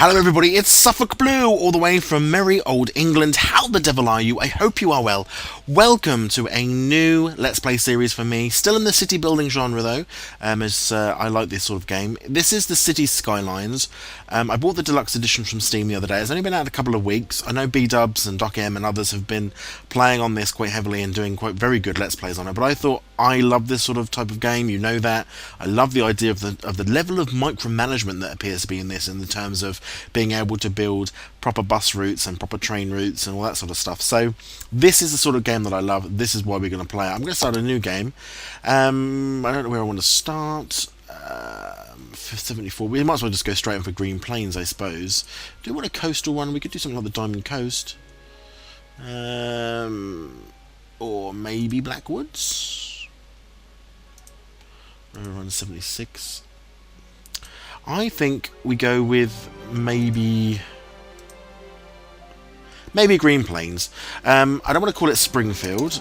Hello everybody, it's SuffolkBlue, all the way from merry old England. How the devil are you? I hope you are well. Welcome to a new Let's Play series for me. Still in the city building genre though, as I like this sort of game. This is the City Skylines. I bought the deluxe edition from Steam the other day. It's only been out a couple of weeks. I know B-Dubs and Doc M and others have been playing on this quite heavily and doing quite very good Let's Plays on it, but I thought I love this sort of type of game, you know that. I love the idea of the level of micromanagement that appears to be in this, in the terms of being able to build proper bus routes and proper train routes and all that sort of stuff. So this is the sort of game that I love. This is why we're going to play it. I'm going to start a new game. I don't know where I want to start. 74. We might as well just go straight in for Green Plains, I suppose. Do we want a coastal one? We could do something like the Diamond Coast. Or maybe Blackwoods. Run 76. I think we go with maybe Green Plains. I don't want to call it Springfield.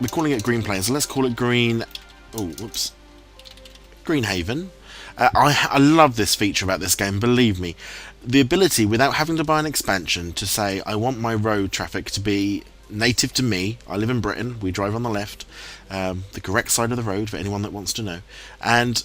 We're calling it Green Plains, so let's call it Green. Oh, whoops. Greenhaven. I love this feature about this game, believe me. The ability, without having to buy an expansion, to say I want my road traffic to be native to me. I live in Britain, we drive on the left, the correct side of the road for anyone that wants to know. And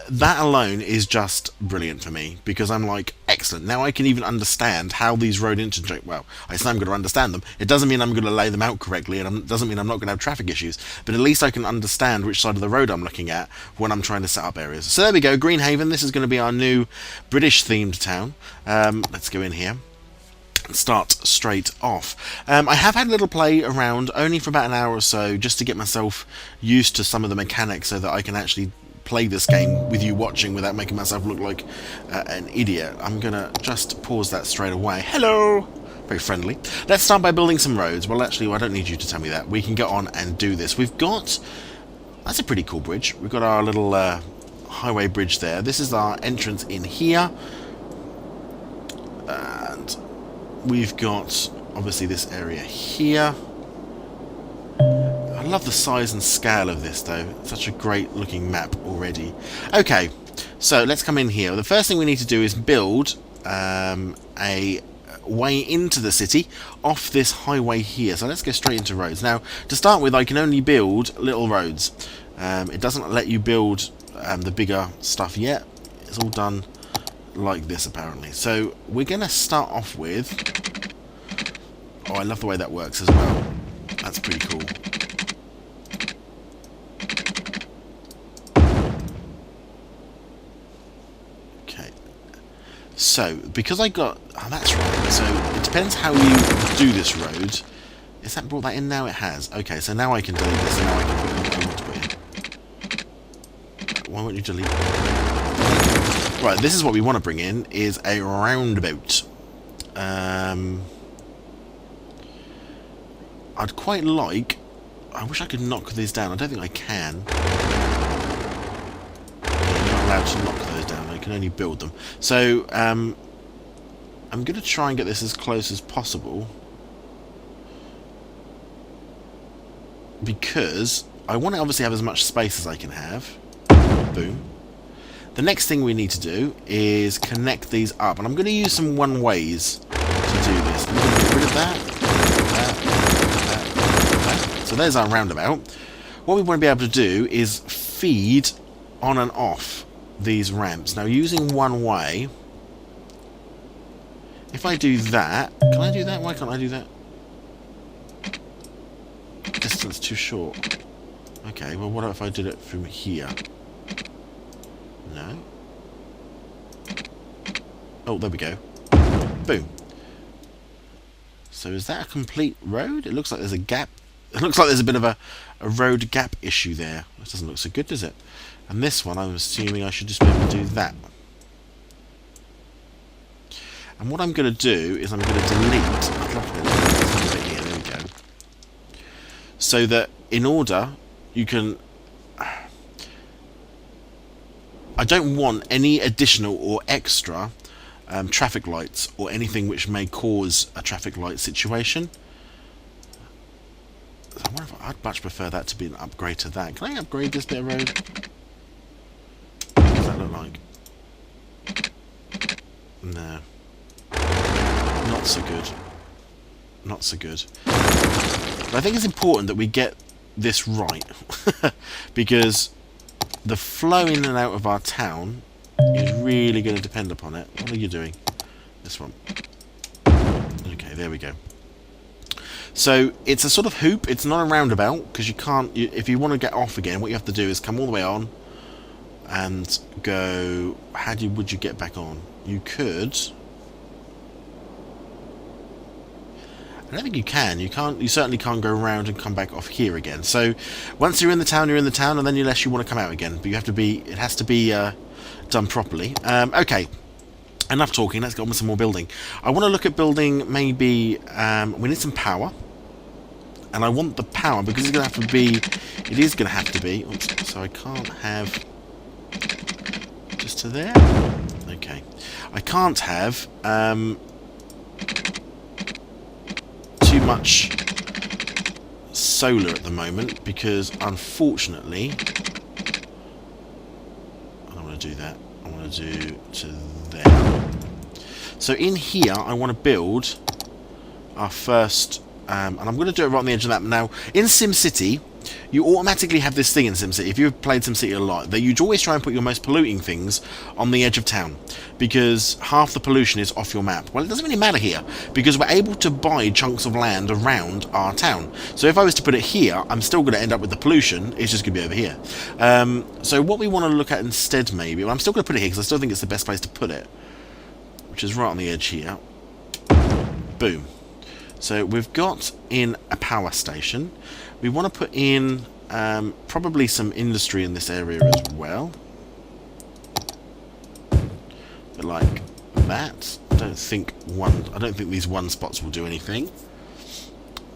that alone is just brilliant for me, because I'm like, excellent, now I can even understand how these road interchange. Well, I say I'm going to understand them. It doesn't mean I'm going to lay them out correctly, and it doesn't mean I'm not going to have traffic issues, but at least I can understand which side of the road I'm looking at when I'm trying to set up areas. So there we go, Greenhaven. This is going to be our new British themed town. Let's go in here. Start straight off. I have had a little play around, only for about an hour or so, just to get myself used to some of the mechanics so that I can actually play this game with you watching without making myself look like an idiot. I'm gonna just pause that straight away. Hello! Very friendly. Let's start by building some roads. Well, actually, I don't need you to tell me that. We can get on and do this. We've got... That's a pretty cool bridge. We've got our little highway bridge there. This is our entrance in here. And we've got, obviously, this area here. I love the size and scale of this, though. It's such a great looking map already. Okay, so let's come in here. The first thing we need to do is build a way into the city off this highway here. So let's go straight into roads. Now, to start with, I can only build little roads. It doesn't let you build the bigger stuff yet. It's all done like this, apparently. So we're going to start off with... Oh, I love the way that works as well. That's pretty cool. Okay. So, because I got... Oh, that's right. So, it depends how you do this road. Is that brought that in now? It has. Okay, so now I can delete this, and now I can put in what I want to put in. Why won't you delete it? Right, this is what we want to bring in, is a roundabout. I'd quite like... I wish I could knock these down. I don't think I can. I'm not allowed to knock those down. I can only build them. So, I'm going to try and get this as close as possible. Because I want to obviously have as much space as I can have. Boom. The next thing we need to do is connect these up. And I'm going to use some one-ways to do this. I'm going to get rid of that. So there's our roundabout. What we want to be able to do is feed on and off these ramps. Now, using one way, if I do that, can I do that? Why can't I do that? Distance too short. Okay, well, what if I did it from here? No. Oh, there we go. Boom. So is that a complete road? It looks like there's a gap. It looks like there's a bit of a road gap issue there. That doesn't look so good, does it? And this one, I'm assuming I should just be able to do that. And what I'm going to do is I'm going to delete... I'd love to delete this bit here. There we go. So that in order, you can... I don't want any additional or extra traffic lights or anything which may cause a traffic light situation. I wonder if I'd much prefer that to be an upgrade to that. Can I upgrade this bit of road? What does that look like? No. Not so good. Not so good. But I think it's important that we get this right. Because the flow in and out of our town is really going to depend upon it. What are you doing? This one. Okay, there we go. So it's a sort of hoop. It's not a roundabout, because you can't... if you want to get off again, what you have to do is come all the way on and go... would you get back on? You could... I don't think you can. You can't. You certainly can't go around and come back off here again. So once you're in the town, you're in the town, and then unless you want to come out again, but you have to be. It has to be done properly. Okay. Enough talking. Let's get on with some more building. I want to look at building. Maybe we need some power, and I want the power because it's going to have to be. It is going to have to be. Oops, so I can't have just to there. Okay. I can't have. Too much solar at the moment because unfortunately I don't want to do that. I want to do to there. So in here I want to build our first and I'm going to do it right on the edge of that. Now in SimCity you automatically have this thing in SimCity. If you've played SimCity a lot, that you'd always try and put your most polluting things on the edge of town, because half the pollution is off your map. Well, it doesn't really matter here, because we're able to buy chunks of land around our town. So if I was to put it here, I'm still going to end up with the pollution. It's just going to be over here. So what we want to look at instead, maybe... Well, I'm still going to put it here, because I still think it's the best place to put it, which is right on the edge here. Boom. So we've got in a power station. We want to put in probably some industry in this area as well. But like that. I don't think these one spots will do anything.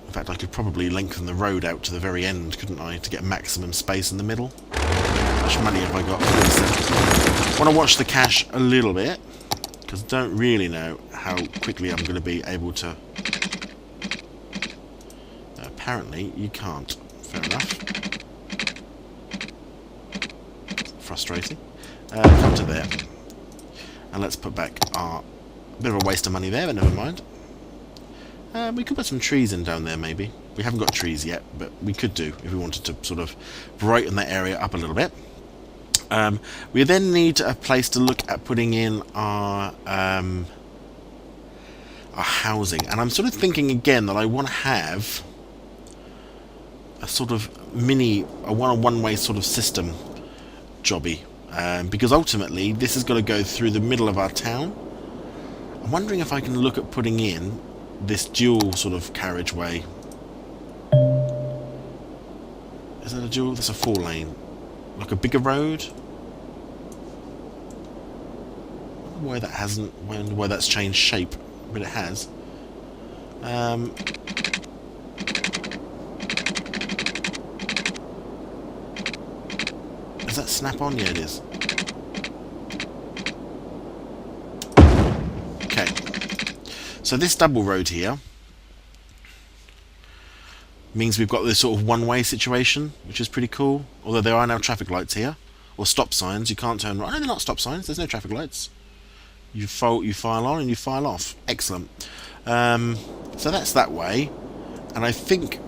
In fact, I could probably lengthen the road out to the very end, couldn't I, to get maximum space in the middle? How much money have I got? I want to watch the cash a little bit, because I don't really know how quickly I'm going to be able to... Apparently, you can't. Fair enough. Frustrating. Come to there. And let's put back our... bit of a waste of money there, but never mind. We could put some trees in down there, maybe. We haven't got trees yet, but we could do if we wanted to sort of brighten that area up a little bit. We then need a place to look at putting in our housing. And I'm sort of thinking again that I want to have a sort of a one-way sort of system jobby. Because ultimately this is going to go through the middle of our town. I'm wondering if I can look at putting in this dual sort of carriageway. Is that a dual? That's a 4-lane. Like a bigger road? I wonder why that hasn't... why that's changed shape. But it has. Does that snap on? Yeah, it is. Okay. So this double road here means we've got this sort of one-way situation, which is pretty cool. Although there are now traffic lights here, or stop signs. You can't turn right. No, they're not stop signs. There's no traffic lights. You file on and you file off. Excellent. So that's that way, and I think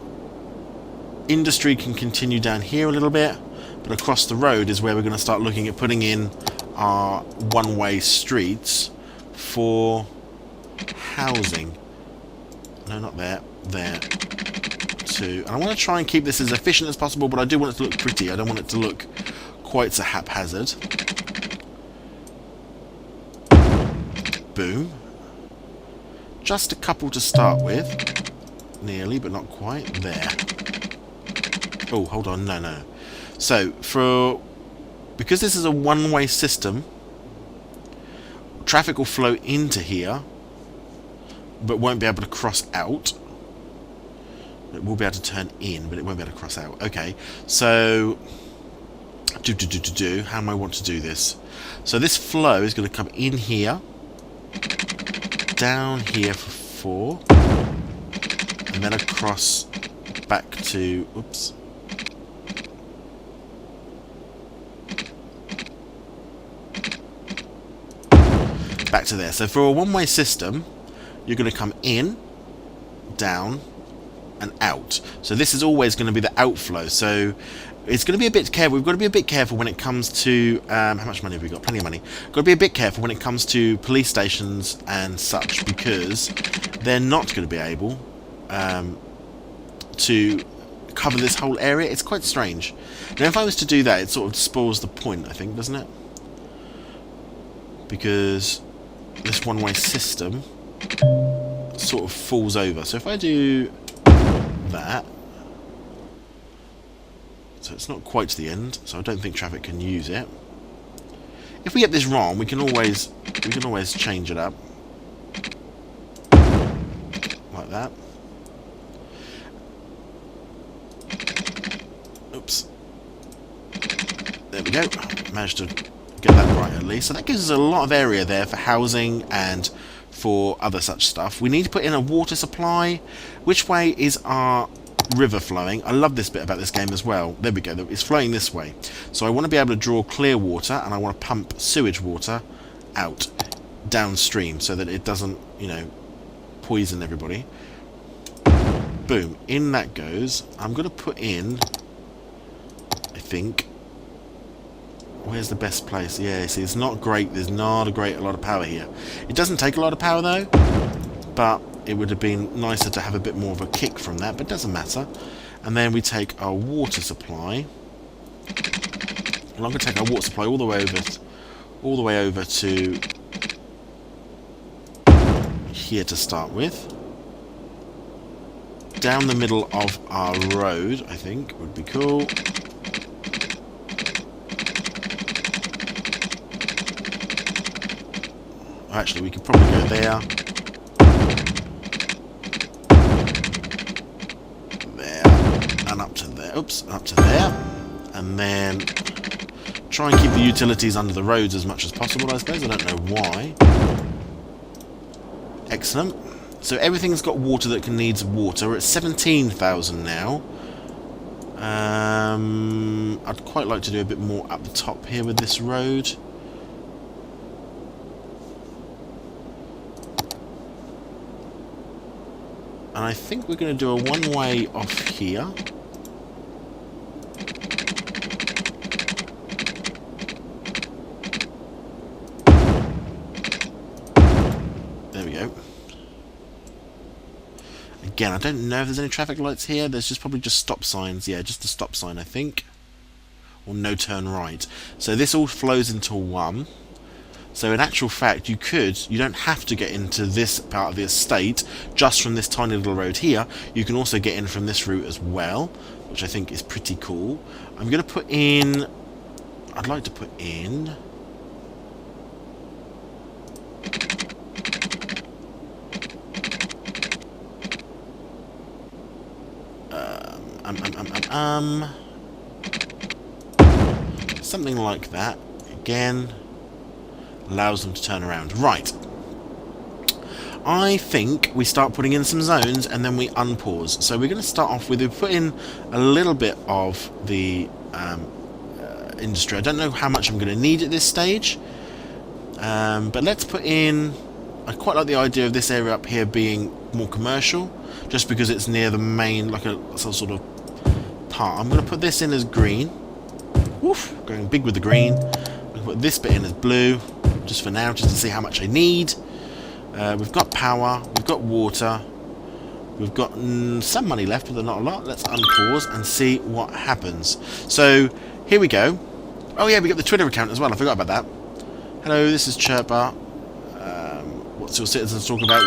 industry can continue down here a little bit, but across the road is where we're going to start looking at putting in our one-way streets for housing. No, not there. There. And I want to try and keep this as efficient as possible, but I do want it to look pretty. I don't want it to look quite so haphazard. Boom. Just a couple to start with. Nearly, but not quite. There. Oh, hold on. No. So, because this is a one-way system, traffic will flow into here, but won't be able to cross out. It will be able to turn in, but it won't be able to cross out. Okay, so how am I want to do this? So this flow is going to come in here, down here for 4, and then across back to... Oops. back to there. So for a one-way system, you're going to come in, down, and out. So this is always going to be the outflow. So it's going to be a bit careful. We've got to be a bit careful when it comes to how much money have we got? Plenty of money. Got to be a bit careful when it comes to police stations and such, because they're not going to be able to cover this whole area. It's quite strange. Now, if I was to do that, it sort of spoils the point, I think, doesn't it? Because this one-way system sort of falls over. So if I do that, so it's not quite to the end, so I don't think traffic can use it. If we get this wrong, we can always change it up like that. Oops. There we go. Managed to get that right at least. So that gives us a lot of area there for housing and for other such stuff. We need to put in a water supply. Which way is our river flowing? I love this bit about this game as well. There we go. It's flowing this way. So I want to be able to draw clear water, and I want to pump sewage water out downstream so that it doesn't, you know, poison everybody. Boom. In that goes. I'm going to put in, I think, where's the best place? Yeah, see, it's not great. There's not a lot of power here. It doesn't take a lot of power though, but it would have been nicer to have a bit more of a kick from that, but it doesn't matter. And then we take our water supply. And I'm going to take our water supply all the way over to here to start with. Down the middle of our road, I think, would be cool. Actually, we could probably go there. There. And up to there. Oops, up to there. And then try and keep the utilities under the roads as much as possible, I suppose. I don't know why. Excellent. So everything's got water that needs water. We're at 17,000 now. I'd quite like to do a bit more up the top here with this road. And I think we're going to do a one-way off here. There we go. Again, I don't know if there's any traffic lights here. There's just probably just stop signs. Yeah, just a stop sign, I think. Or no turn right. So this all flows into one. So in actual fact, you don't have to get into this part of the estate just from this tiny little road here. You can also get in from this route as well, which I think is pretty cool. I'm going to put in, I'd like to put in, something like that. Again, allows them to turn around. Right. I think we start putting in some zones and then we unpause. So we're going to start off with, we put in a little bit of the industry. I don't know how much I'm going to need at this stage. But let's put in, I quite like the idea of this area up here being more commercial, just because it's near the main, like some sort of part. I'm going to put this in as green. Woof, going big with the green. I'm going to put this bit in as blue. Just for now, just to see how much I need. We've got power, we've got water, we've got some money left, but not a lot. Let's unpause and see what happens. So, here we go. Oh yeah, we got the Twitter account as well, I forgot about that. Hello, this is Chirper. What's your citizens talk about?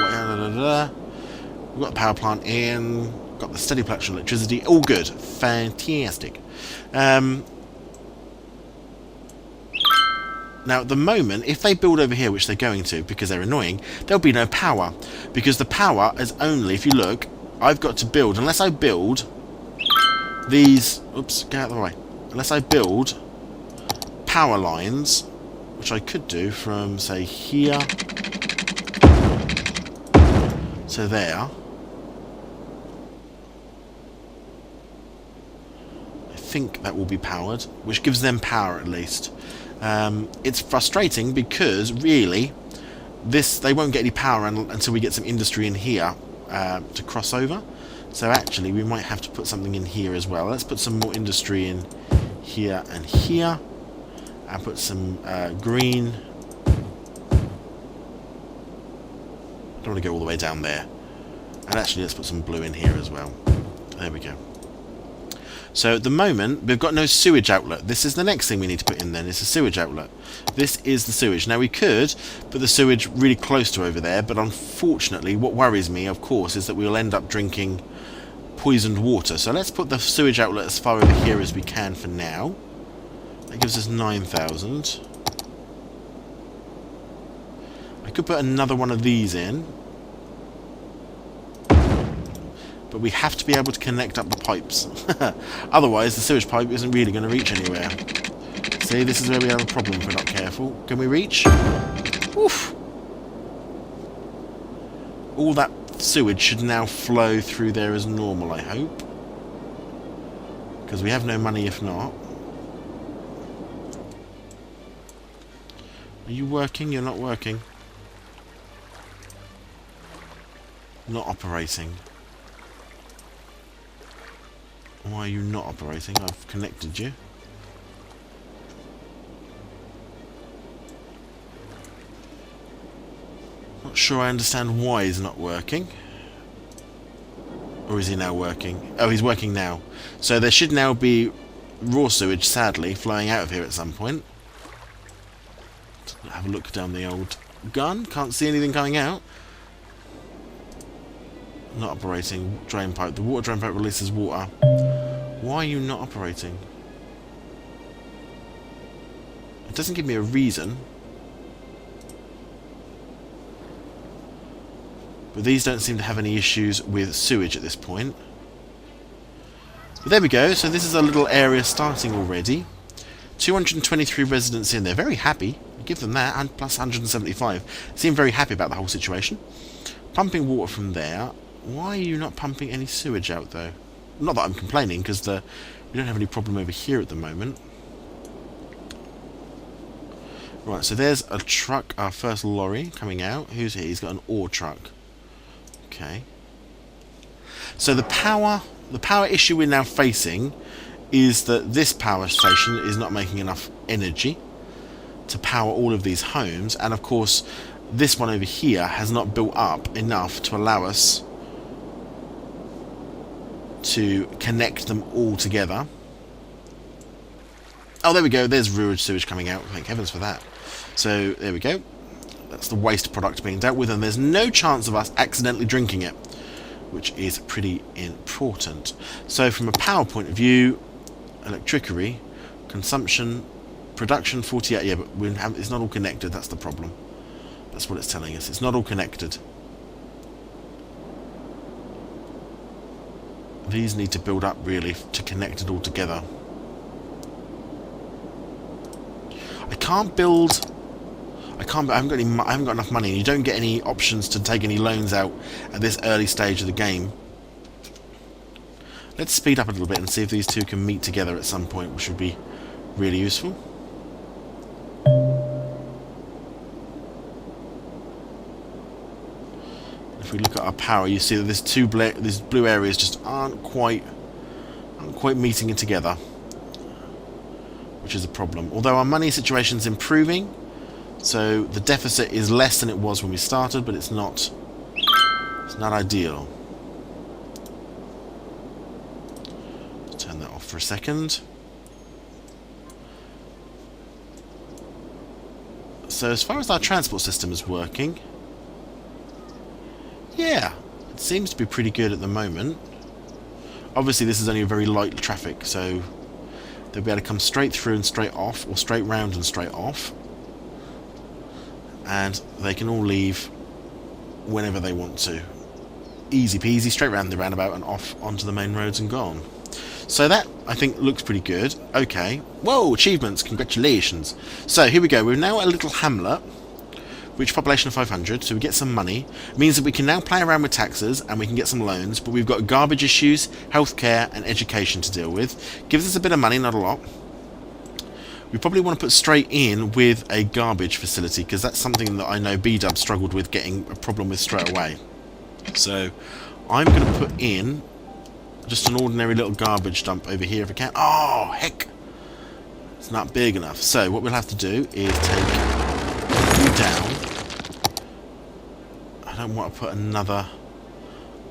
We've got a power plant in, got the steady production of electricity, all good. Fantastic. Now, at the moment, if they build over here, which they're going to, because they're annoying, there'll be no power. Because the power is only, if you look, I've got to build, unless I build these, oops, get out of the way. Unless I build power lines, which I could do from, say, here to there. I think that will be powered, which gives them power at least. It's frustrating because, really, they won't get any power until we get some industry in here to cross over. So actually we might have to put something in here as well. Let's put some more industry in here and here, and put some green. I don't want to go all the way down there. And actually let's put some blue in here as well. There we go. So at the moment we've got no sewage outlet. This is the next thing we need to put in then, is a sewage outlet. This is the sewage. Now we could put the sewage really close to over there, but unfortunately what worries me, of course, is that we'll end up drinking poisoned water. So let's put the sewage outlet as far over here as we can for now. That gives us 9,000. I could put another one of these in, but we have to be able to connect up the pipes. Otherwise the sewage pipe isn't really going to reach anywhere. See, this is where we have a problem if we're not careful. Can we reach? Oof. All that sewage should now flow through there as normal, I hope. Because we have no money if not. Are you working? You're not working. Not operating. Why are you not operating? I've connected you. Not sure I understand why he's not working. Or is he now working? Oh, he's working now. So there should now be raw sewage, sadly, flowing out of here at some point. Have a look down the old gun. Can't see anything coming out. Not operating. Drain pipe. The water drain pipe releases water. Why are you not operating? It doesn't give me a reason. But these don't seem to have any issues with sewage at this point. But there we go. So this is a little area starting already. 223 residents in there. Very happy. Give them that. And plus 175. Seem very happy about the whole situation. Pumping water from there. Why are you not pumping any sewage out though? Not that I'm complaining, because we don't have any problem over here at the moment. Right, so there's a truck, our first lorry coming out. Who's here? He's got an ore truck. Okay. So the power issue we're now facing is that this power station is not making enough energy to power all of these homes, and of course this one over here has not built up enough to allow us to connect them all together. Oh, there we go. There's sewerage sewage coming out. Thank heavens for that. So there we go. That's the waste product being dealt with, and there's no chance of us accidentally drinking it, which is pretty important. So from a power point of view, electricity, consumption, production 48. Yeah, but it's not all connected. That's the problem. That's what it's telling us. It's not all connected. These need to build up really to connect it all together. I haven't got enough money, and you don't get any options to take any loans out at this early stage of the game. Let's speed up a little bit and see if these two can meet together at some point, which would be really useful. If we look at our power, you see that these blue areas just aren't quite meeting it together, which is a problem. Although our money situation's improving, so the deficit is less than it was when we started, but it's not ideal. Let's turn that off for a second. So as far as our transport system is working, yeah, it seems to be pretty good at the moment. Obviously this is only a very light traffic, so they'll be able to come straight through and straight off, or straight round and straight off. And they can all leave whenever they want to. Easy peasy, straight round the roundabout and off onto the main roads and gone. So that, I think, looks pretty good. Okay. Whoa, achievements, congratulations. So here we go, we're now at a little hamlet, which population of 500, so we get some money. It means that we can now play around with taxes and we can get some loans, but we've got garbage issues, healthcare and education to deal with. Gives us a bit of money, not a lot. we probably want to put straight in with a garbage facility, because that's something that I know B-Dub struggled with getting a problem with straight away. So I'm going to put in just an ordinary little garbage dump over here if I can. Oh, heck! It's not big enough. So what we'll have to do is take you down. I don't want to put another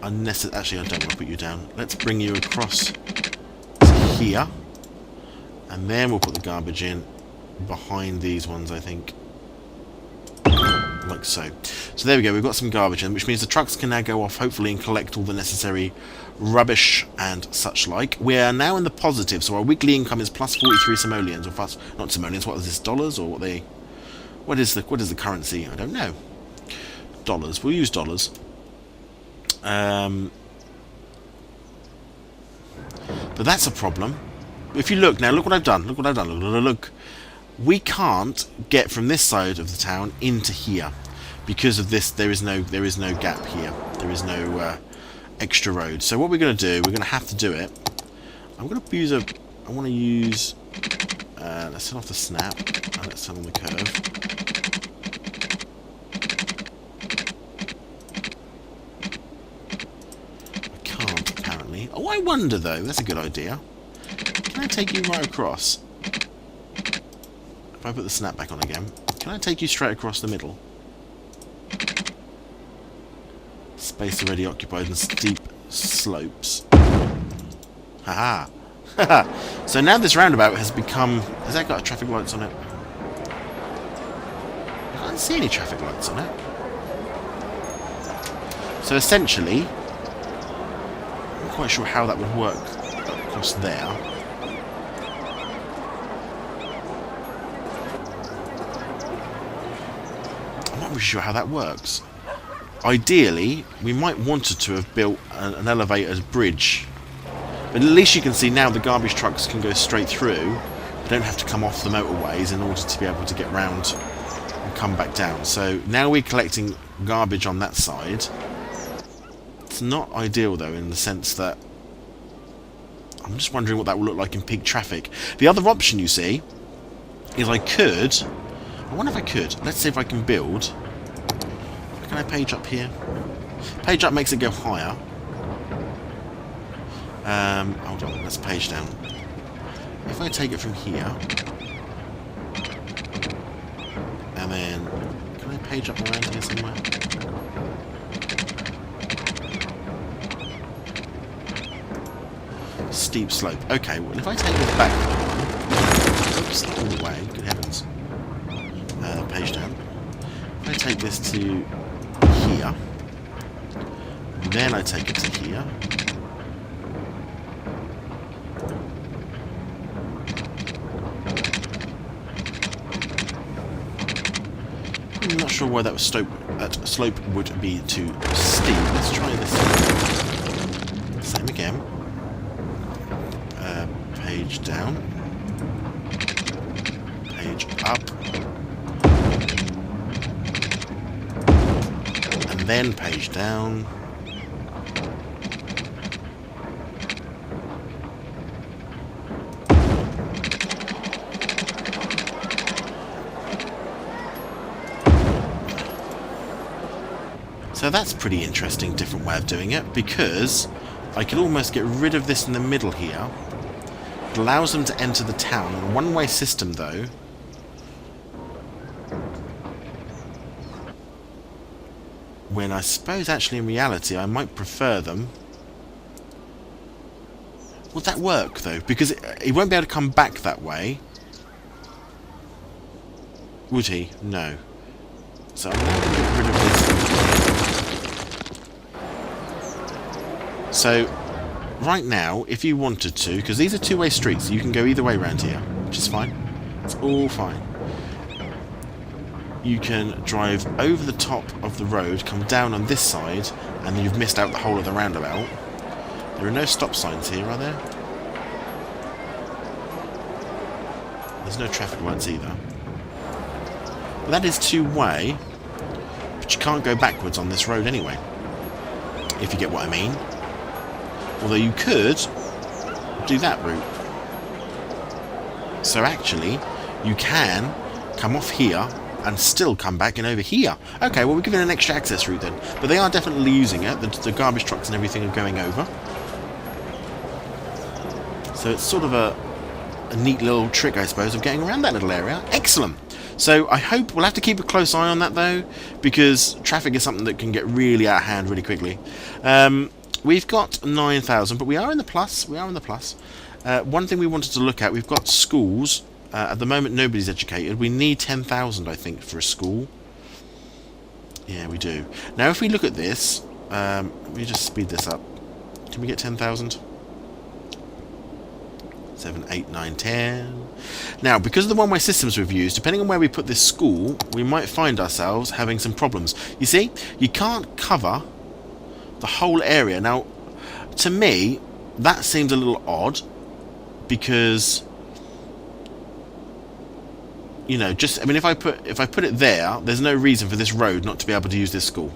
unnecessary... Actually, I don't want to put you down. Let's bring you across to here. And then we'll put the garbage in behind these ones, I think. Like so. So there we go, we've got some garbage in, which means the trucks can now go off, hopefully, and collect all the necessary rubbish and such like. We are now in the positive, so our weekly income is plus 43 simoleons, or plus, not simoleons, what is this, dollars, or what is the currency? I don't know. Dollars, we'll use dollars. But that's a problem. If you look now, look what I've done. Look. We can't get from this side of the town into here because of this. There is no gap here. There is no extra road. So what we're going to do, we're going to have to do it. I'm going to use a. I want to use. Let's turn off the snap and let's turn on the curve. I can't apparently. Oh, I wonder though. That's a good idea. Can I take you right across? If I put the snap back on again, can I take you straight across the middle? Space already occupied and steep slopes. Haha! Haha! So now this roundabout has become... Has that got traffic lights on it? I can't see any traffic lights on it. So essentially, I'm not quite sure how that would work across there. I'm not really sure how that works. Ideally, we might wanted to have built an elevated bridge. But at least you can see now the garbage trucks can go straight through. They don't have to come off the motorways in order to be able to get round and come back down. So now we're collecting garbage on that side. It's not ideal though, in the sense that I'm just wondering what that will look like in peak traffic. The other option, you see, is I wonder if I could. Let's see if I can build. Can I page up here? Page up makes it go higher. Hold on, let's page down. If I take it from here, and then can I page up around here somewhere? Steep slope. Okay, well if I take this back, oops, not all the way. Good heavens. Page down. If I take this to here, then I take it to here. I'm not sure why that slope would be too steep. Let's try this. Same again. Page down. Page up. And then page down. So that's pretty interesting, different way of doing it, because I could almost get rid of this in the middle here. It allows them to enter the town. A one-way system, though, when I suppose actually in reality I might prefer them. Would that work, though? Because he won't be able to come back that way. Would he? No. So I'm going to get rid of this. So, right now, if you wanted to, because these are two-way streets, you can go either way around here, which is fine. It's all fine. You can drive over the top of the road, come down on this side, and then you've missed out the whole of the roundabout. There are no stop signs here, are there? There's no traffic lights either. But that is two-way, but you can't go backwards on this road anyway, if you get what I mean. Although you could do that route. So actually, you can come off here and still come back in over here. Okay, well, we're giving an extra access route then. But they are definitely using it. The garbage trucks and everything are going over. So it's sort of a neat little trick, I suppose, of getting around that little area. Excellent. So I hope we'll have to keep a close eye on that, though, because traffic is something that can get really out of hand really quickly. We've got 9,000, but we are in the plus. We are in the plus. One thing we wanted to look at, we've got schools. At the moment, nobody's educated. We need 10,000, I think, for a school. Yeah, we do. Now, if we look at this, let me just speed this up. Can we get 10,000? 7, 8, 9, 10. Now, because of the one-way systems we've used, depending on where we put this school, we might find ourselves having some problems. You see, you can't cover the whole area. Now, to me, that seems a little odd, because, you know, just, I mean, if I put it there, there's no reason for this road not to be able to use this school.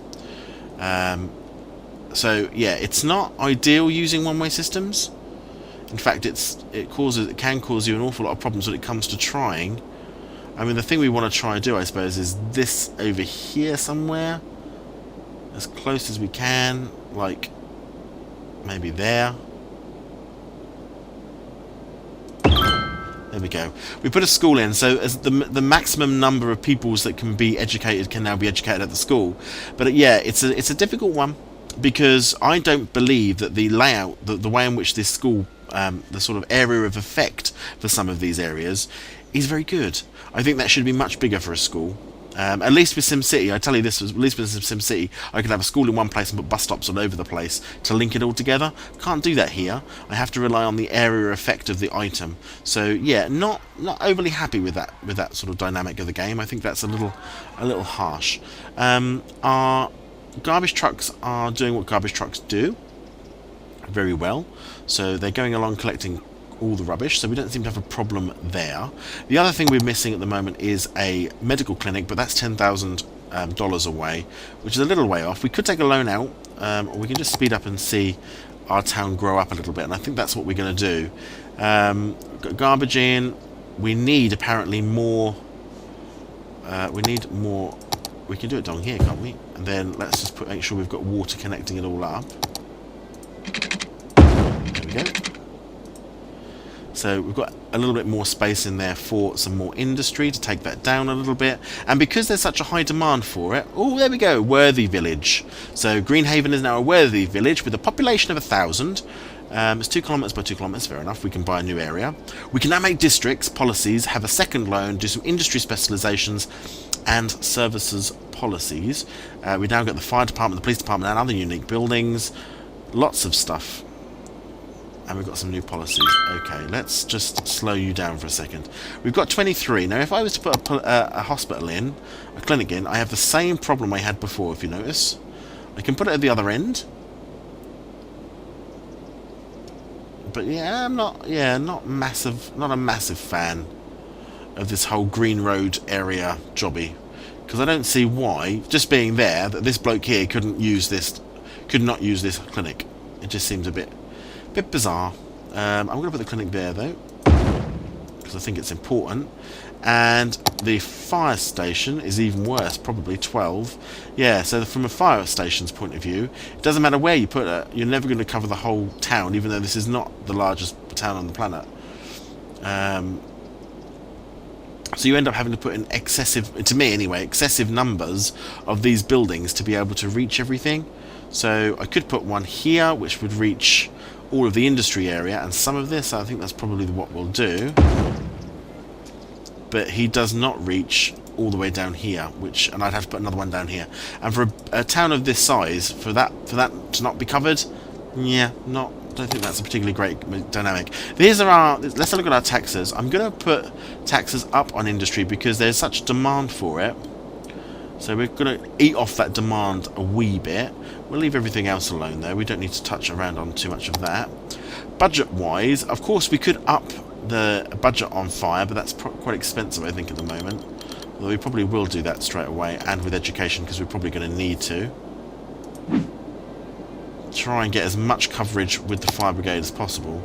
So yeah, it's not ideal using one-way systems. In fact, it can cause you an awful lot of problems when it comes to trying. I mean, the thing we want to try and do, I suppose, is this over here somewhere, as close as we can, like maybe there. There we go. We put a school in, so as the maximum number of pupils that can be educated can now be educated at the school. But yeah, it's a difficult one, because I don't believe that the layout, the way in which this school, the sort of area of effect for some of these areas, is very good. I think that should be much bigger for a school. At least with SimCity, I tell you this, at least with SimCity, I could have a school in one place and put bus stops all over the place to link it all together. Can't do that here. I have to rely on the area effect of the item. So yeah, not overly happy with that sort of dynamic of the game. I think that's a little harsh. Our garbage trucks are doing what garbage trucks do very well. So they're going along collecting all the rubbish, so we don't seem to have a problem there. The other thing we're missing at the moment is a medical clinic, but that's $10,000 away, which is a little way off. We could take a loan out, or we can just speed up and see our town grow up a little bit, and I think that's what we're going to do. Garbage in. We need apparently more. We need more. We can do it down here, can't we? And then let's just make sure we've got water connecting it all up. There we go. So we've got a little bit more space in there for some more industry to take that down a little bit. And because there's such a high demand for it, oh, there we go, worthy village. So Greenhaven is now a worthy village with a population of 1,000. It's 2 kilometres by 2 kilometres, fair enough. We can buy a new area. We can now make districts, policies, have a second loan, do some industry specialisations and services policies. We now get the fire department, the police department and other unique buildings. Lots of stuff. And we've got some new policies. Okay, let's just slow you down for a second. We've got 23. Now, if I was to put a hospital in, a clinic in, I have the same problem I had before, if you notice. I can put it at the other end. But yeah, I'm not a massive fan of this whole Green Road area jobby. Because I don't see why, just being there, that this bloke here could not use this clinic. It just seems a bit bizarre. I'm going to put the clinic there though, because I think it's important. And the fire station is even worse, probably 12. Yeah, so from a fire station's point of view, it doesn't matter where you put it, you're never going to cover the whole town, even though this is not the largest town on the planet. So you end up having to put in excessive, to me anyway, excessive numbers of these buildings to be able to reach everything. So I could put one here, which would reach all of the industry area and some of this. I think that's probably what we'll do. But he does not reach all the way down here, and I'd have to put another one down here. And for a town of this size, for that to not be covered, yeah, don't think that's a particularly great dynamic. Let's look at our taxes. I'm going to put taxes up on industry because there's such demand for it. So we're going to eat off that demand a wee bit. We'll leave everything else alone though. We don't need to touch around on too much of that. Budget-wise, of course, we could up the budget on fire, but that's quite expensive, I think, at the moment. Although we probably will do that straight away, and with education, because we're probably going to need to. Try and get as much coverage with the fire brigade as possible.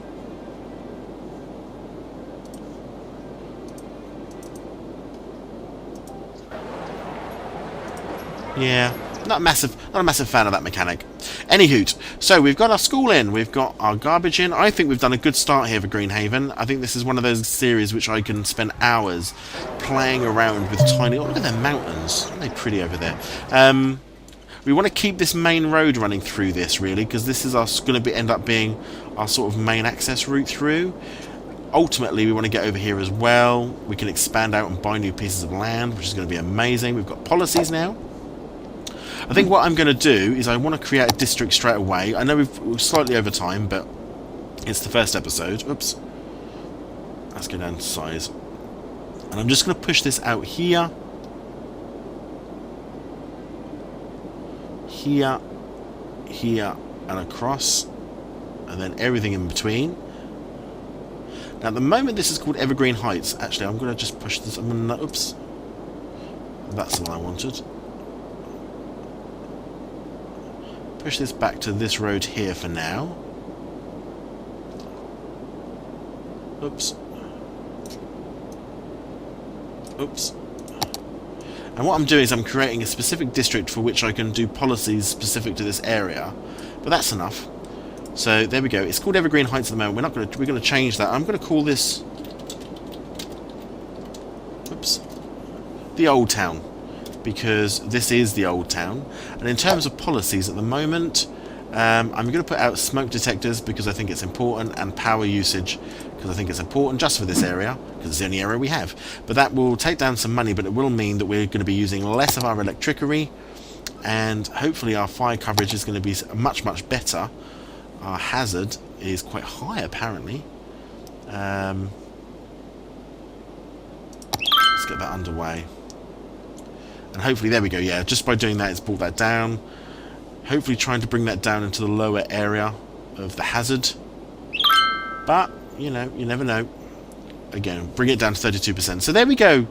Yeah, not a massive fan of that mechanic. Anyhoot, so we've got our school in, we've got our garbage in. I think we've done a good start here for Greenhaven. I think this is one of those series which I can spend hours playing around with tiny... Oh, look at their mountains. Aren't they pretty over there? We want to keep this main road running through this, really, because this is going to end up being our sort of main access route through. Ultimately, we want to get over here as well. We can expand out and buy new pieces of land, which is going to be amazing. We've got policies now. I think what I'm going to do is I want to create a district straight away. I know we're slightly over time, but it's the first episode. Oops. Let's go down to size. And I'm just going to push this out here. Here. Here. And across. And then everything in between. Now, at the moment, this is called Evergreen Heights. Actually, I'm going to just push this. I'm going to... Oops. That's the one I wanted. Push this back to this road here for now. Oops. Oops. And what I'm doing is I'm creating a specific district for which I can do policies specific to this area. But that's enough. So there we go. It's called Evergreen Heights at the moment. We're going to change that. I'm going to call this... Oops. The Old Town. Because this is the Old Town. And in terms of policies at the moment, I'm going to put out smoke detectors because I think it's important, and power usage because I think it's important just for this area, because it's the only area we have. But that will take down some money, but it will mean that we're going to be using less of our electricity, and hopefully our fire coverage is going to be much, much better. Our hazard is quite high, apparently. Let's get that underway. And hopefully, there we go, yeah, just by doing that, it's brought that down. Hopefully trying to bring that down into the lower area of the hazard. But, you know, you never know. Again, bring it down to 32%. So there we go,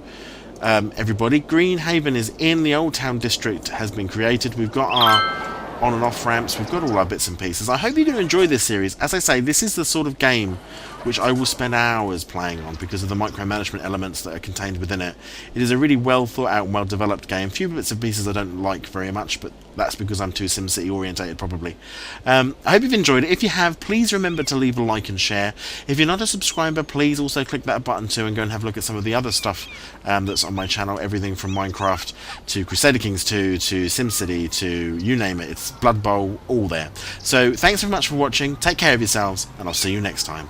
everybody. Greenhaven is in. The Old Town District has been created. We've got our on and off ramps. We've got all our bits and pieces. I hope you're going to enjoy this series. As I say, this is the sort of game which I will spend hours playing on because of the micromanagement elements that are contained within it. It is a really well thought out and well developed game. A few bits and pieces I don't like very much, but that's because I'm too SimCity orientated probably. I hope you've enjoyed it. If you have, please remember to leave a like and share. If you're not a subscriber, please also click that button too and go and have a look at some of the other stuff that's on my channel. Everything from Minecraft to Crusader Kings 2 to SimCity to you name it. It's Blood Bowl, all there. So thanks very much for watching. Take care of yourselves, and I'll see you next time.